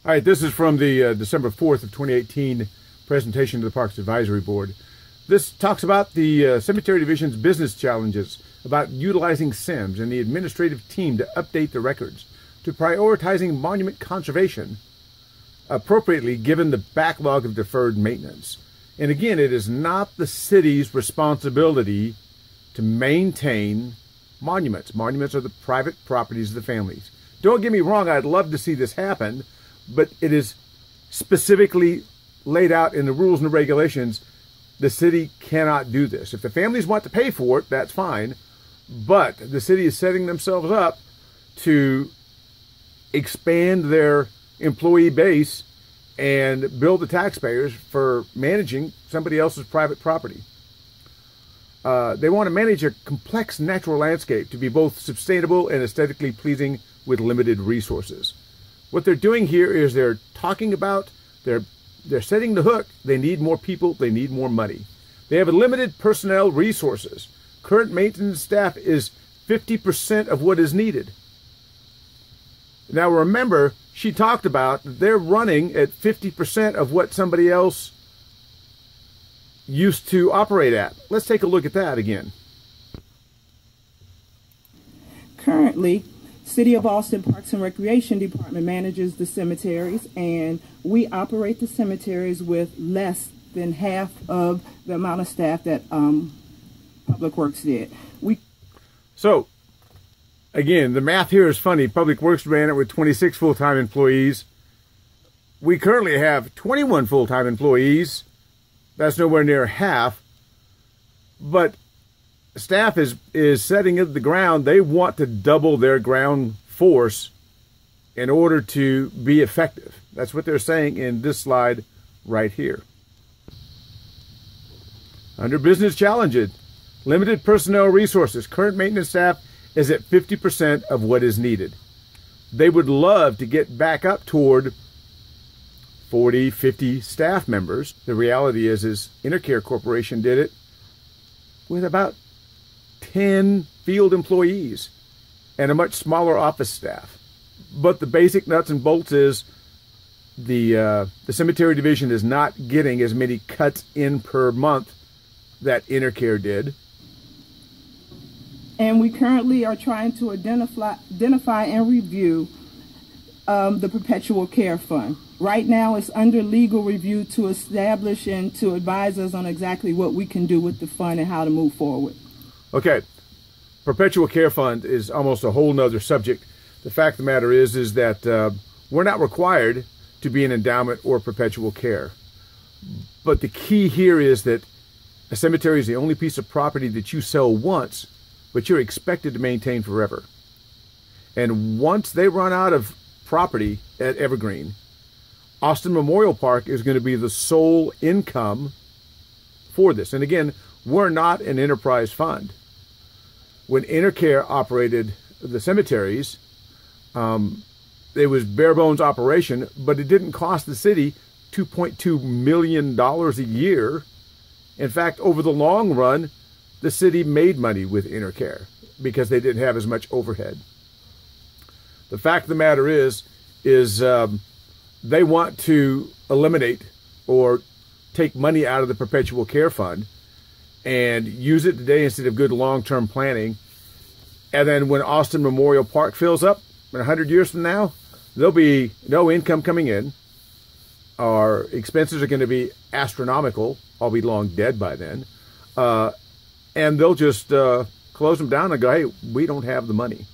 All right, this is from the December 4th of 2018 presentation to the Parks Advisory Board. This talks about the Cemetery Division's business challenges, about utilizing SIMS and the administrative team to update the records, to prioritizing monument conservation appropriately given the backlog of deferred maintenance. And again, it is not the city's responsibility to maintain monuments. Monuments are the private properties of the families. Don't get me wrong, I'd love to see this happen, but it is specifically laid out in the rules and the regulations. The city cannot do this. If the families want to pay for it, that's fine, but the city is setting themselves up to expand their employee base and bill the taxpayers for managing somebody else's private property. They want to manage a complex natural landscape to be both sustainable and aesthetically pleasing with limited resources. What they're doing here is they're talking about, they're setting the hook. They need more people, they need more money. They have limited personnel resources. Current maintenance staff is 50% of what is needed. Now remember, she talked about they're running at 50% of what somebody else used to operate at. Let's take a look at that again. Currently, City of Austin Parks and Recreation Department manages the cemeteries, and we operate the cemeteries with less than half of the amount of staff that Public Works did. So, again, the math here is funny. Public Works ran it with 26 full-time employees. We currently have 21 full-time employees. That's nowhere near half. But staff is setting it the ground. They want to double their ground force in order to be effective. That's what they're saying in this slide right here. Under business challenges, limited personnel resources. Current maintenance staff is at 50% of what is needed. They would love to get back up toward 40, 50 staff members. The reality is Intercare Corporation did it with about 10 field employees and a much smaller office staff. But the basic nuts and bolts is the cemetery division is not getting as many cuts in per month that Intercare did. And we currently are trying to identify and review the Perpetual Care Fund. Right now it's under legal review to establish and to advise us on exactly what we can do with the fund and how to move forward. Okay, Perpetual Care Fund is almost a whole nother subject. The fact of the matter is that we're not required to be an endowment or perpetual care. But the key here is that a cemetery is the only piece of property that you sell once, but you're expected to maintain forever. And once they run out of property at Evergreen, Austin Memorial Park is going to be the sole income for this. And again, we're not an enterprise fund. When Intercare operated the cemeteries, it was bare bones operation, but it didn't cost the city $2.2 million a year. In fact, over the long run, the city made money with Intercare because they didn't have as much overhead. The fact of the matter is they want to eliminate or take money out of the Perpetual Care Fund and use it today instead of good long-term planning. And then when Austin Memorial Park fills up in 100 years from now, there'll be no income coming in. Our expenses are going to be astronomical. I'll be long dead by then. And they'll just close them down and go, hey, we don't have the money.